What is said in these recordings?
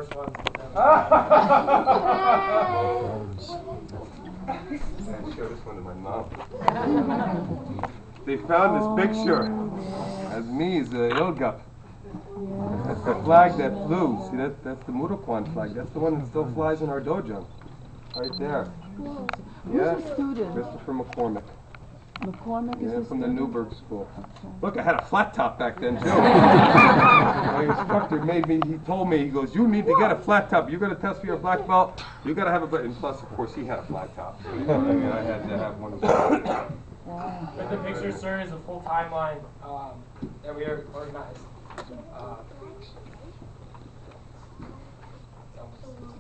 first one. I show this one to my mom. They found this picture as me as a Hvk. That's the flag that flew. See, that's the Muroquan flag. That's the one that still flies in our dojo. Right there. Yeah. Who's a student? Christopher McCormick. McCormick is Yeah, a from the student? Newburgh School. Look, I had a flat top back then, too. My instructor he told me, he goes, you need to get a flat top. You're going to test for your black belt. You got to have a belt. And plus, of course, he had a flat top. I mean, I had to have one as well. Wow. With the picture, sir, is a full timeline that we organized.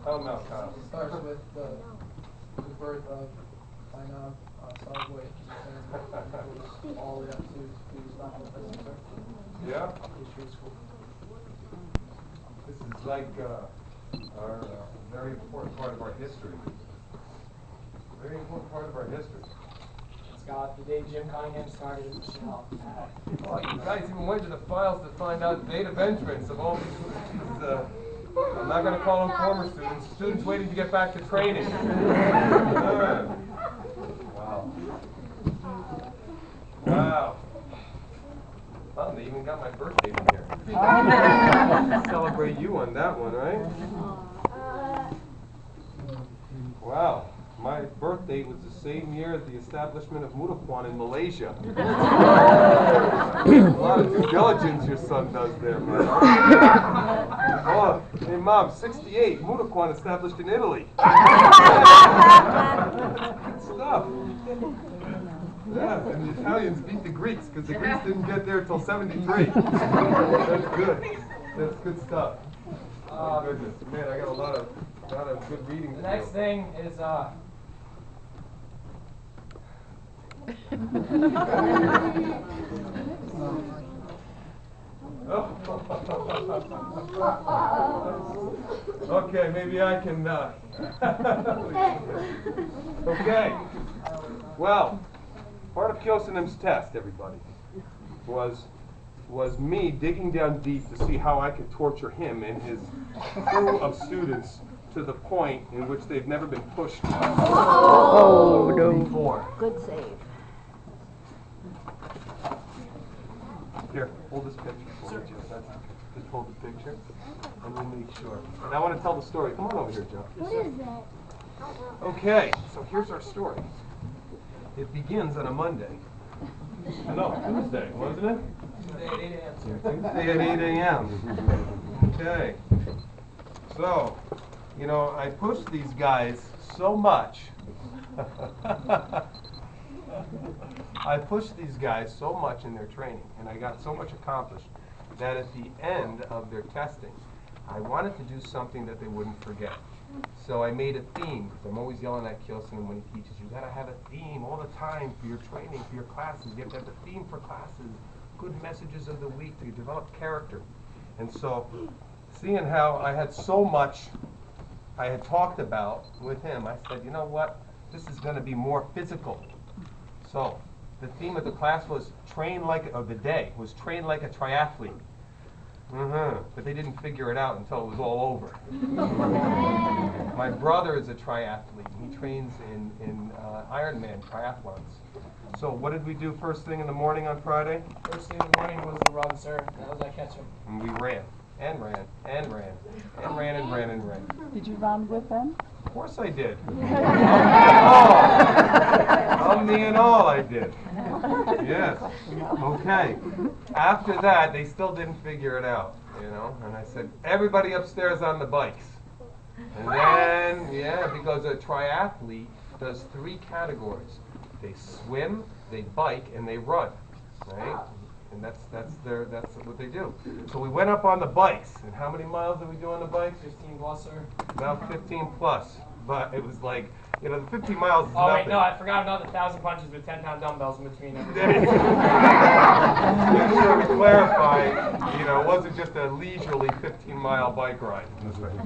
Oh, no, Kyle. It starts with the birth of China, Subway, and all the way up to Stockholm Prison, sir. Yeah? History school. This is like our very important part of our history. Very important part of our history. It's got the day Jim Cunningham started in Michelle. Oh, you guys even went to the files to find out the date of entrance of all these I'm not going to call them former students waiting to get back to training. Wow. Wow. Well, they even got my birthday in here. Celebrate you on that one, right? Wow. My birthday was the same year as the establishment of Muroquan in Malaysia. A lot of due diligence your son does there, man. Oh, hey, Mom, 68, Muroquan established in Italy. Good stuff. Yeah, and the Italians beat the Greeks because the Greeks didn't get there until 73. That's good. That's good stuff. Oh, goodness. Man, I got a lot of good reading. The next thing is Okay, maybe I can. Okay. Well, part of Kyosanim's test, everybody, was me digging down deep to see how I could torture him and his crew of students to the point in which they've never been pushed before. Good save. Here, hold this picture. Just hold the picture, and we'll make sure. And I want to tell the story. Come on over here, Joe. What is that? Okay, so here's our story. It begins on a Monday. No, Tuesday, wasn't it? Tuesday at 8 a.m. Tuesday at 8 a.m. Okay. So, you know, I pushed these guys so much. I pushed these guys so much in their training, and I got so much accomplished, that at the end of their testing, I wanted to do something that they wouldn't forget. So I made a theme, because I'm always yelling at Kyosan when he teaches, you gotta have a theme all the time for your training, for your classes. You have to have a theme for classes, good messages of the week to develop character. And so, seeing how I had so much I had talked about with him, I said, you know what, this is gonna be more physical. So, the theme of the class was train like, or the day, was train like a triathlete. But they didn't figure it out until it was all over. My brother is a triathlete. He trains in Ironman triathlons. So what did we do first thing in the morning on Friday? First thing in the morning was the run, sir. That was I catch him. And we ran, and ran, and ran, and ran, and ran, and ran. Did you run with them? Of course I did. Me and all I did. Yes. Okay. After that, they still didn't figure it out, you know. And I said, everybody upstairs on the bikes. And then, yeah, because a triathlete does 3 categories. They swim, they bike, and they run, right? And that's what they do. So we went up on the bikes. And how many miles did we do on the bikes? 15 plus, sir. About 15 plus. But it was like, you know, the 50 miles is Oh, nothing. wait, no, I forgot about the 1,000 punches with 10-pound dumbbells in between every Just so we clarify, you know, it wasn't just a leisurely 15-mile bike ride.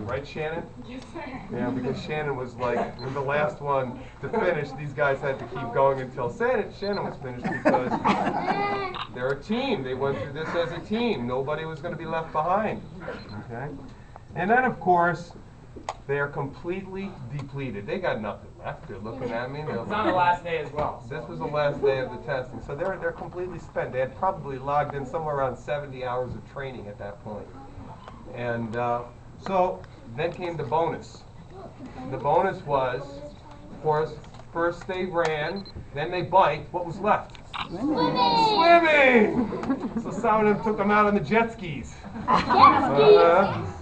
Right, Shannon? Yes, sir. Yeah, because Shannon was like the last one to finish. These guys had to keep going until Shannon was finished because they're a team. They went through this as a team. Nobody was going to be left behind. Okay? And then, of course, they are completely depleted. They got nothing left. They're looking at me. It's on the last day as well. This was the last day of the testing, so they're completely spent. They had probably logged in somewhere around 70 hours of training at that point. And so then came the bonus. The bonus was, of course, first they ran, then they biked. What was left? Swimming! So some of them took them out on the jet skis.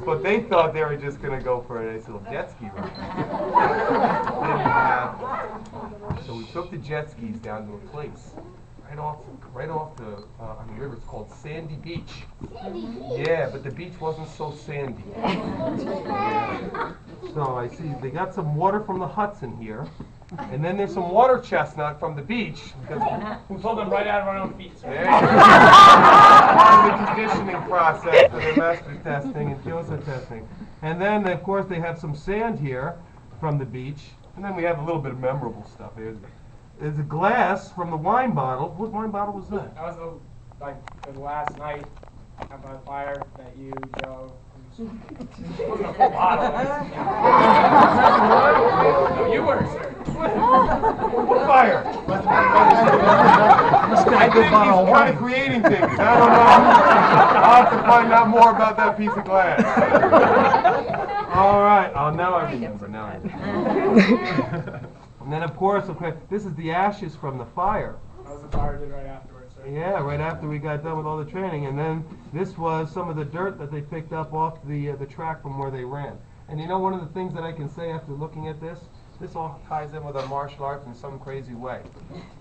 But they thought they were just going to go for a nice little jet ski ride. Didn't happen. So we took the jet skis down to a place right off the on the river. It's called Sandy Beach. Yeah, but the beach wasn't so sandy. Yeah. So I see they got some water from the Hudson here. And then there's some water chestnut from the beach. We pulled them right out of our own feet. There you go. Part of the conditioning process for the master testing and Kyosa testing. And then, of course, they have some sand here from the beach. And then we have a little bit of memorable stuff. There's a glass from the wine bottle. What wine bottle was that? That was the last night out by the fire that you, Joe. It wasn't a full bottle. No, you were, sir. What fire? I think he's kind of creating things. I don't know. I'll have to find out more about that piece of glass. All right. Oh, now I remember. And then, of course, okay, this is the ashes from the fire. That was the fire did right afterwards, sir. Yeah, right after we got done with all the training. And then this was some of the dirt that they picked up off the track from where they ran. And you know, one of the things that I can say after looking at this all ties in with our martial arts in some crazy way.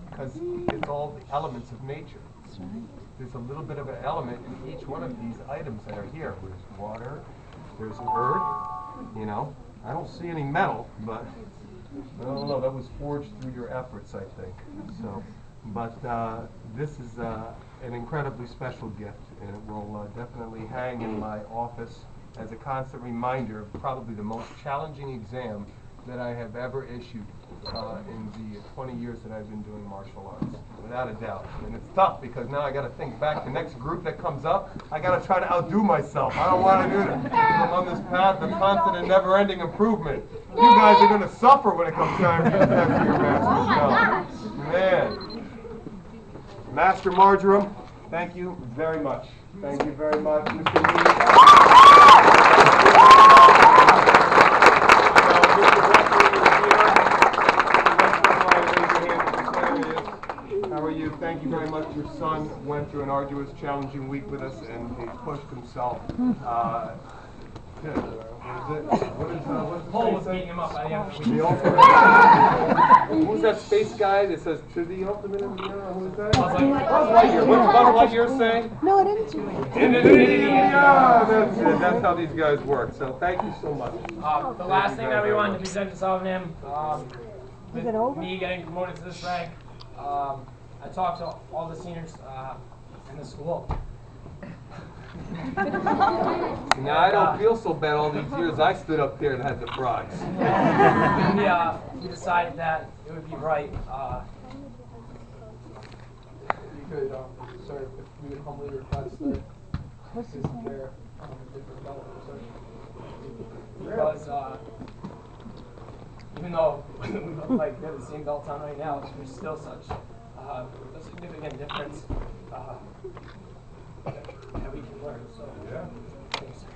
Because it's all the elements of nature. That's right. There's a little bit of an element in each one of these items that are here. There's water, there's earth, you know. I don't see any metal, but I don't know, that was forged through your efforts, I think. So, but this is an incredibly special gift, and it will definitely hang in my office as a constant reminder of probably the most challenging exam that I have ever issued in the 20 years that I've been doing martial arts, without a doubt. And it's tough because now I got to think back. The next group that comes up, I got to try to outdo myself. I don't want to do that. I'm on this path of constant and never-ending improvement. You guys are going to suffer when it comes time to test your masters. No. Man. Master Marjoram, thank you very much. Thank you very much, Mr. How are you? Thank you very much. Your son went through an arduous, challenging week with us, and he pushed himself. Paul was beating him up by the end of the week. Who's that space guy that says, to the ultimate and beyond? Who's that? Buzz Lightyear. Buzz Lightyear. What's Buzz Lightyear saying? No, I didn't do it. Yeah, that's it. That's how these guys work. So thank you so much. The last thing that we wanted to present to Salvanim, Is it over? me getting promoted to this rank, I talked to all the seniors in the school. Now I don't feel so bad all these years. I stood up there and had the prize. We decided that it would be right. You could, sir, if we would humbly request that What's his his name? chair a different belt, sir. Because even though we look like we have the same belts on right now, there's still such a significant difference that we can learn. So, Yeah. thanks, sir.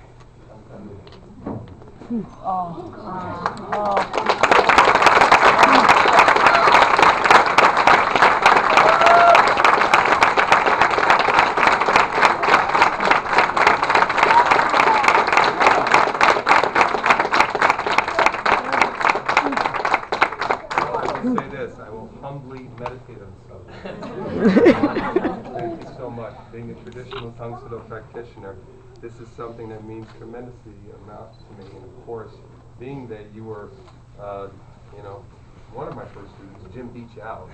Say this, I will humbly meditate on something. Thank you so much. Being a traditional tongue Sudo practitioner, this is something that means tremendously amount to me. And of course, being that you were, one of my first students, Jim beat you out.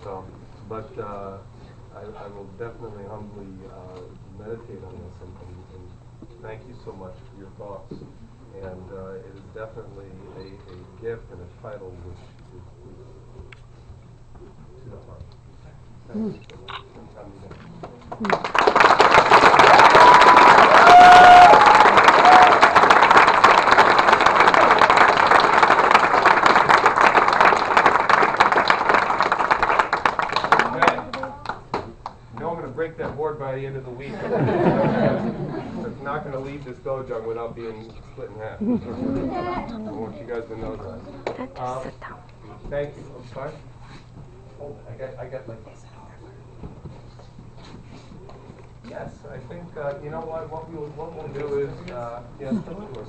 So, but I will definitely humbly meditate on this and thank you so much for your thoughts. And it is definitely a gift and a title which is to the heart. Thank you so much for coming in. break that board by the end of the week. It's not going to leave this dojo without being split in half. I want you guys to know that. Thank you. I'm sorry. Hold it. I got like this. Yes, I think you know what. What we'll do is yes, of course.